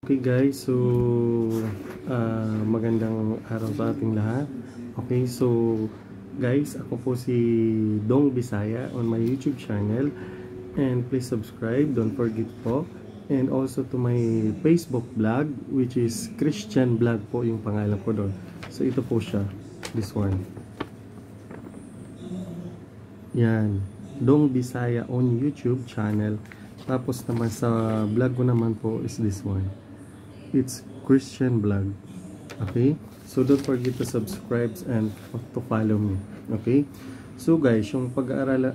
Okay guys, so magandang araw sa ating lahat. Okay, so guys, ako po si Dong Bisaya on my YouTube channel, and please subscribe, don't forget po, and also to my Facebook blog which is Christian Vlog po yung pangalan ko doon. So ito po siya, this one. Yan, Dong Bisaya on YouTube channel. Tapos naman sa vlog ko naman po is this one. It's Christian Vlog. Okay? So don't forget to subscribe and to follow me. Okay? So guys, yung pag-aaral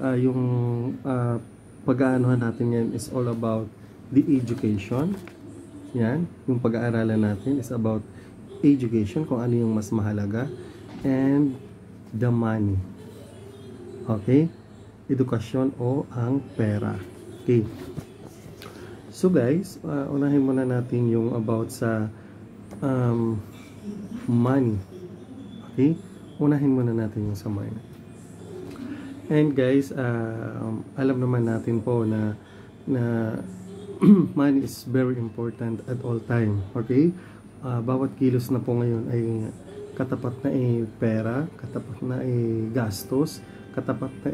pag-aanohan natin yan is all about the education. Yan, yung pag-aaralan natin is about education, kung ano yung mas mahalaga, and the money. Okay? Edukasyon o ang pera. Okay. So guys, unahin muna natin yung about sa money. Okay? Unahin muna natin yung sa money. And guys, alam naman natin po na money is very important at all time. Okay? Bawat kilos na po ngayon ay katapat na pera, katapat na gastos, katapat na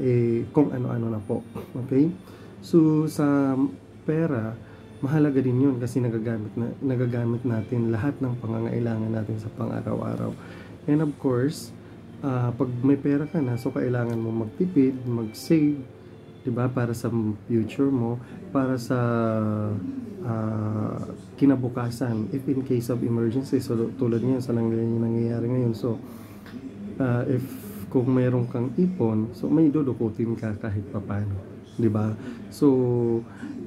kung ano-ano na po. Okay? So sa pera, mahalaga din yun kasi nagagamit natin lahat ng pangangailangan natin sa pang-araw-araw. And of course, pag may pera ka na, so kailangan mo magtipid, mag-save, diba? Para sa future mo, para sa kinabukasan, if in case of emergency. So tulad ngayon sa nangyayari ngayon, so if kung mayroon kang ipon, so may dudukutin ka kahit papano, diba? So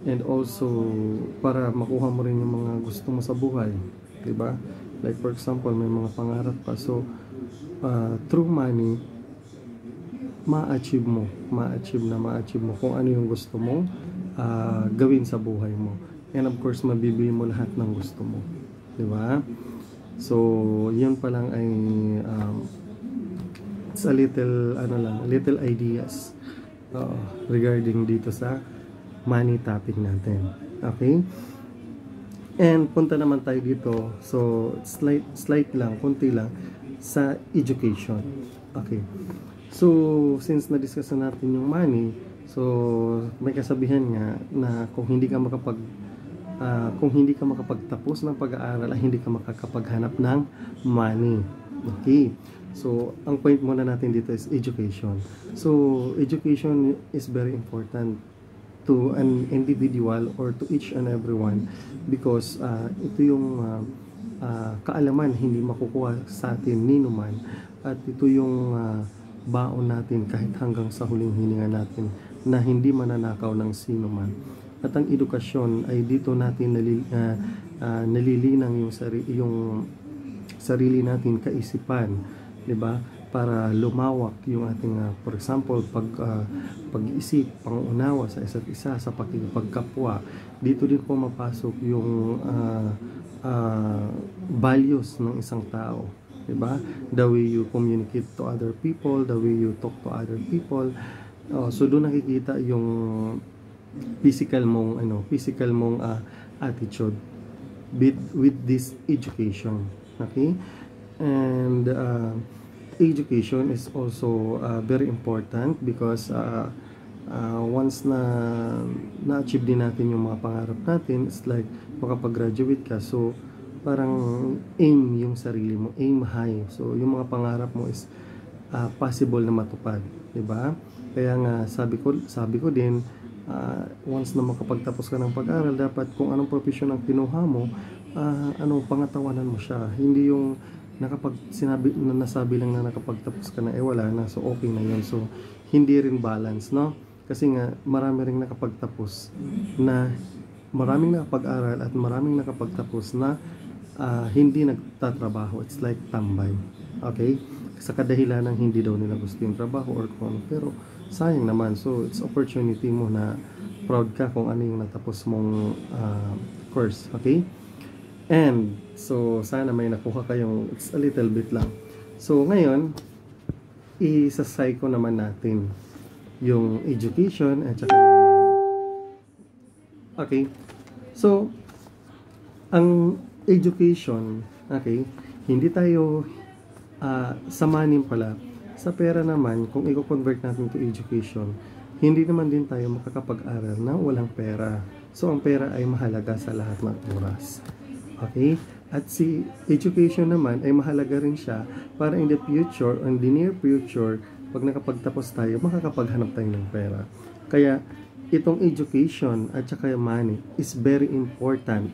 and also para makuha mo rin yung mga gusto mo sa buhay, diba? Like for example, may mga pangarap ka, so through money ma-achieve mo kung ano yung gusto mo gawin sa buhay mo, and of course mabibili mo lahat ng gusto mo, diba? So yun pa lang ay it's a little ideas regarding dito sa money topic natin. Okay? And punta naman tayo dito. So, slight lang, kunti lang sa education. Okay. So, since na-discuss na natin yung money, so may kasabihan nga na kung hindi ka makapagtapos ng pag-aaral, ay hindi ka makakapaghanap ng money. Okay. So, ang point muna natin dito is education. So, education is very important to an individual or to each and everyone, because ito yung kaalaman hindi makukuha sa atin ninuman, at ito yung baon natin kahit hanggang sa huling hininga natin na hindi mananakaw ng sino man. At ang edukasyon ay dito natin nalilinang yung sarili natin kaisipan, diba? Para lumawak yung ating for example pag-iisip, pangunawa sa isa't isa, sa pagkapwa. Dito din po mapasok yung values ng isang tao, diba? The way you communicate to other people, the way you talk to other people. So doon nakikita yung physical mong attitude with this education. Okay? And education is also very important because once na-achieve din natin yung mga pangarap natin, it's like makapag-graduate ka, so parang aim yung sarili mo, aim high. So yung mga pangarap mo is possible na matupad, diba? Kaya nga sabi ko din, once na makapagtapos ka ng pag-aaral, dapat kung anong profession ang kinuha mo, pangatawanan mo siya. Hindi yung nasabi lang na nakapagtapos ka na, wala na, so okay na yun. So hindi rin balance, no? Kasi nga marami ring nakapagtapos na, maraming nakapag-aral at maraming nakapagtapos na hindi nagtatrabaho. It's like tambay. Okay? Sa kadahilan ng hindi daw nila gusto yung trabaho or kung ano, pero sayang naman. So it's opportunity mo na proud ka kung ano yung natapos mong course. Okay? And so sana may nakuha kayong, it's a little bit lang. So ngayon, isasay ko naman natin yung education at saka yung money. Okay? So Ang education, okay, hindi tayo sa money pala. Sa pera naman, kung i-convert natin to education, hindi naman din tayo makakapag-aral na walang pera. So, ang pera ay mahalaga sa lahat ng oras. Okay? At si education naman ay mahalaga rin siya para in the future, in the near future, pag nakapagtapos tayo, makakapaghanap tayo ng pera. Kaya, itong education at saka money is very important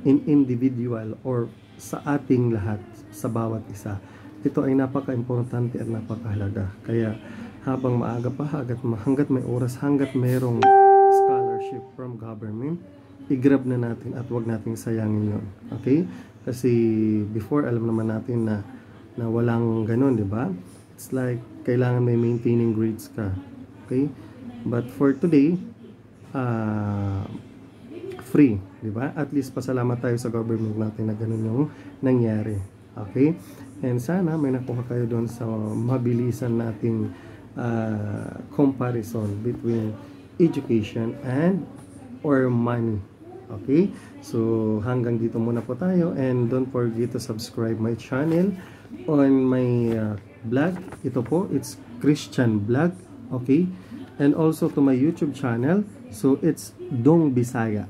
in individual or sa ating lahat, sa bawat isa. Ito ay napaka-importante at napakahalaga. Kaya, habang maaga pa, hanggat may oras, hanggat mayroong scholarship from government, i-grab na natin at wag nating sayangin yon. Okay? Kasi before, alam naman natin na walang ganun, di ba? It's like, kailangan may maintaining grades ka. Okay? But for today, free, di ba? At least pasalamat tayo sa government natin na ganun yung nangyari. Okay? And sana may nakuha kayo doon sa mabilisan nating comparison between education and or money. Okay? So, hanggang dito muna po tayo, and don't forget to subscribe my channel on my blog. Ito po, it's Christian Vlog. Okay? And also to my YouTube channel. So, it's Dong Bisaya.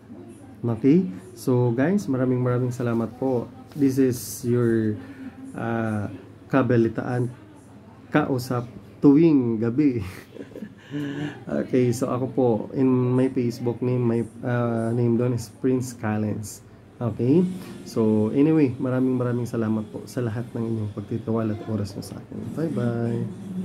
Okay? So, guys, maraming salamat po. This is your kabalitaan kausap tuwing gabi. Okay, so ako po, in my Facebook name, my name doon is Prince Callens. Okay? So, anyway, maraming salamat po sa lahat ng inyong pagtitiwala at oras nyo sa akin. Bye-bye!